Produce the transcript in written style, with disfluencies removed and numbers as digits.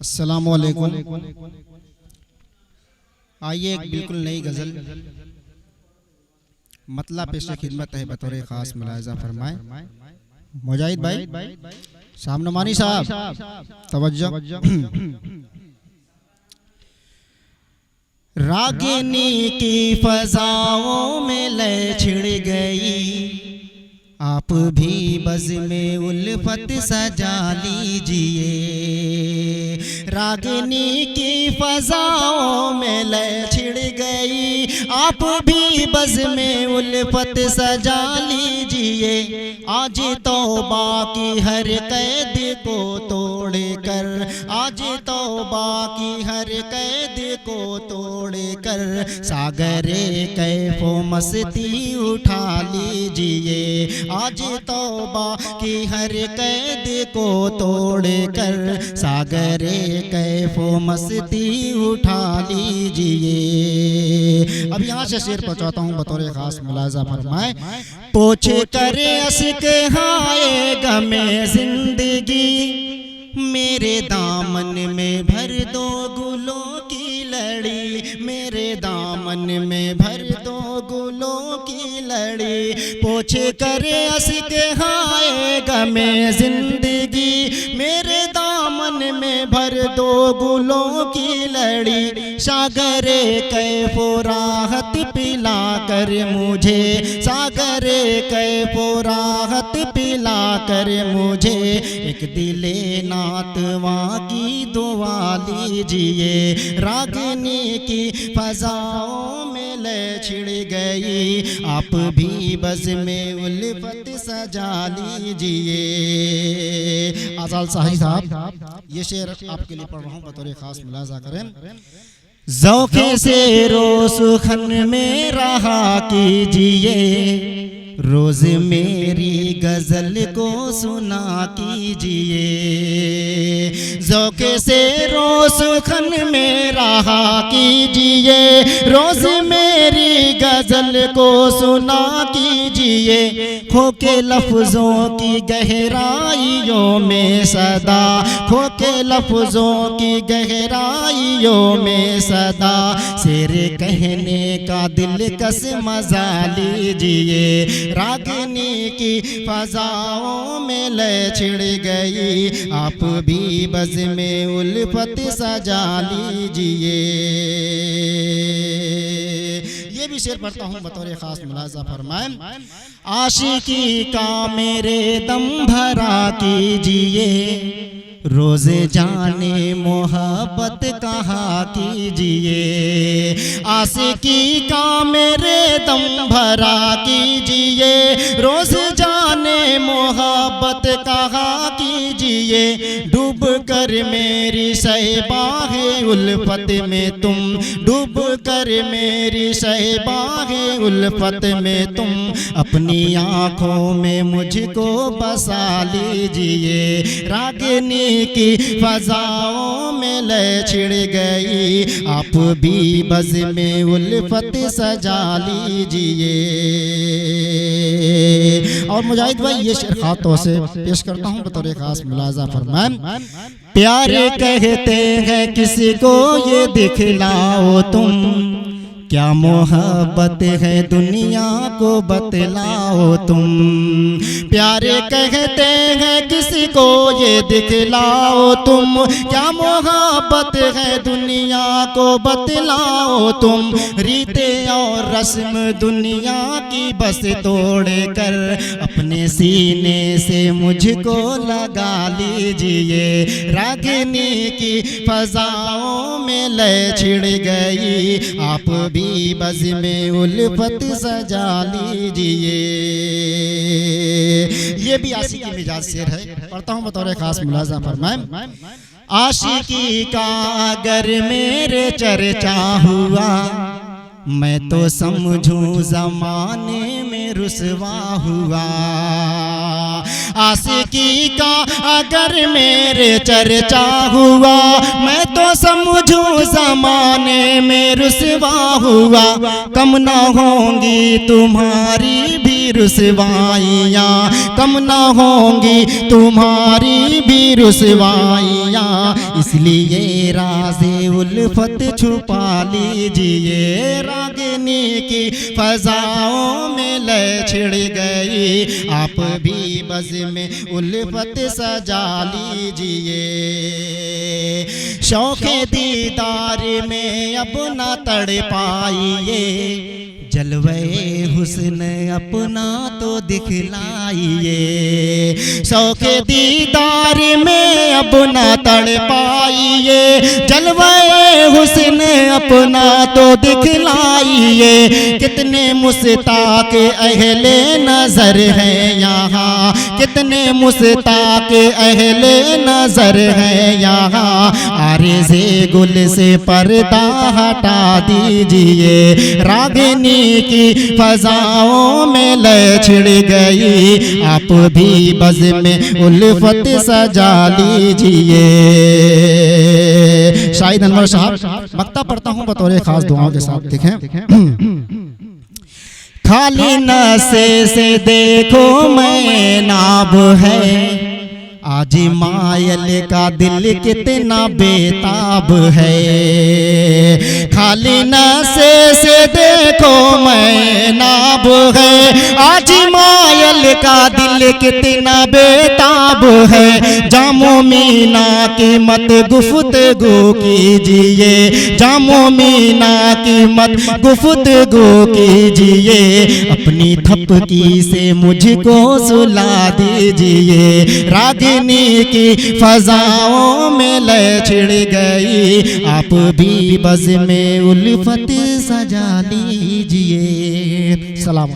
अस्सलामुअलैकुम। आइए एक बिल्कुल नई गज़ल मतलब पेश खिदमत है बतौर ख़ास मुलाहिज़ा फरमाए मुजाहिद भाई सामने मानी साहब तवज्जो। रागिनी की फ़ज़ाओं में लय छिड़ गई, आप भी बज़ में उल्फत सजा लीजिए। रागिनी की फ़ज़ाओं में लय छिड़ गई, आप भी बज़ में उल्फत सजा लीजिए। आज तौबा की हर कैद को तोड़ कर, आज तौबा की हर कैद को तोड़ कर सागरे कैफो मस्ती उठा लीजिए। आज तौबा की हर कैद को तोड़ कर सागरे कैफो मस्ती उठा लीजिए। अब यहाँ से शेर पहुँचाता हूँ बतौर खास मुलाजा फरमाए। पोछे करे अश्क हाय गमे जिंदगी, मेरे दामन में भर दो गुलों की लड़ी, मेरे दामन में भर दो गुलों की लड़ी। पोछे करे अश्क हाय गमे जिंदगी, मेरे दामन में भर दो गुलों की लड़ी। सागरे कैफो राहत पिला कर मुझे, सागरे कैफो राहत पिला कर मुझे एक दिले नातवा की दुआ लीजिए। रागिनी की फ़ज़ाओं में लय छिड़ गई, आप भी बज़ में उल्फत सजा लीजिए। आज़ाद साहब ये शेर आपके लिए पढ़ रहा हूँ बतौर खास मुलाजा करें। ज़ौक़े से रो सुखन में रहा कीजिए, रोज़ मेरी गज़ल को सुना कीजिए। ज़ौक़े से रो सुखन में रहा कीजिए, रोज़ मेरी गज़ल को सुना कीजिए। खो के लफ्ज़ों की गहराइयों में सदा, खो के लफ्ज़ों की गहराइयों में सदा शेर कहने का दिलकश मज़ा लीजिए। रागिनी की फ़ज़ाओं में लय छिड़ गई, आप भी बज़ में उल्फत सजा लीजिए। ये भी शेर पढ़ता हूँ बतौर खास मुलाजा फरमाए। आशिकी का मेरे दम भरा कीजिए, रोज़ जाने मोहब्बत कहाँ कीजिए। आशिकी का मेरे दम भरा कीजिए, रोज़ जाने मोहब्बत कहाँ कीजिए। डूब कर मेरी सहबाहे उल्फत में तुम, डूब कर मेरी सहबाहे उल्फत में तुम अपनी आँखों में मुझको बसा लीजिए। रागिनी की फ़ज़ाओं में लय छिड़ गई, आप भी बज़ में उल्फत सजा लीजिए। और मुजाहिद भाई ये शेर खातों से पेश करता हूँ बतौर खास मुलाजा फरमाए। प्यारे कहते हैं किसी को ये दिखलाओ तुम, क्या मोहब्बत है दुनिया को बतलाओ तुम। प्यारे कहते हैं किसी को ये दिखलाओ तुम, क्या मोहब्बत है दुनिया को बतलाओ तुम। रीते और रस्म दुनिया की बस तोड़ कर अपने सीने से मुझको लगा लीजिए। रागिनी की फ़ज़ाओं में लय छिड़ गई, आप भी बज़ में उल्फत सजा लीजिए। ये भी आशिकी मिजाज शेर है, पढ़ता हूँ बतौर खास मुलाजा फरमाए। आशिकी का अगर मेरे चर्चा हुआ, मैं तो समझूं ज़माने में रुसवा हुआ। आशिकी का अगर मेरे चर्चा हुआ, मैं तो समझूं ज़माने में रुसवा हुआ। कम ना होंगी तुम्हारी भी भी रुसवाइयाँ, कम ना होंगी तुम्हारी भी रुसवाइयाँ। इसलिए राज़े उल्फत छुपा लीजिए, रागिनी की फजाओं में लय छिड़ गई, आप भी बज़ में उल्फत सजा लीजिए। शौक़े दीदार में अब न तड़ पाइए, जलवे हुस्न अपना तो दिखलाइए। शौक़े दीदार में अब न तड़ पाइए, जलवे हुस्न अपना तो दिखलाइए। कितने मुस्ताक़ अहले नज़र हैं यहाँ, कितने मुस्ताक़ अहले नज़र हैं यहाँ। आरिज़े गुल से पर्दा हटा दीजिए, रागिनी की फजाओं में लय छिड़ गई, आप भी बज़ में उल्फत सजा लीजिए। शाहिद अनवर साहब मक्ता पढ़ता हूँ बतौर खास दुआओं के साथ। देखें, खाली नशे से देखो मैं नाब है, आज मायल का दिल कितना बेताब है। खाली नशे से देखो मैं नाब है, आज मायल का दिल कितना बेताब है। जामो मीना की मत गुफ्तगू कीजिए, जामो मीना की मत गुफ्तगू कीजिए। अपनी थपकी से मुझको सुला दीजिए, रागिनी की फजाओं में लय छिड़ गई, आप भी बज़ में उल्फत सजा लीजिए। सलाम।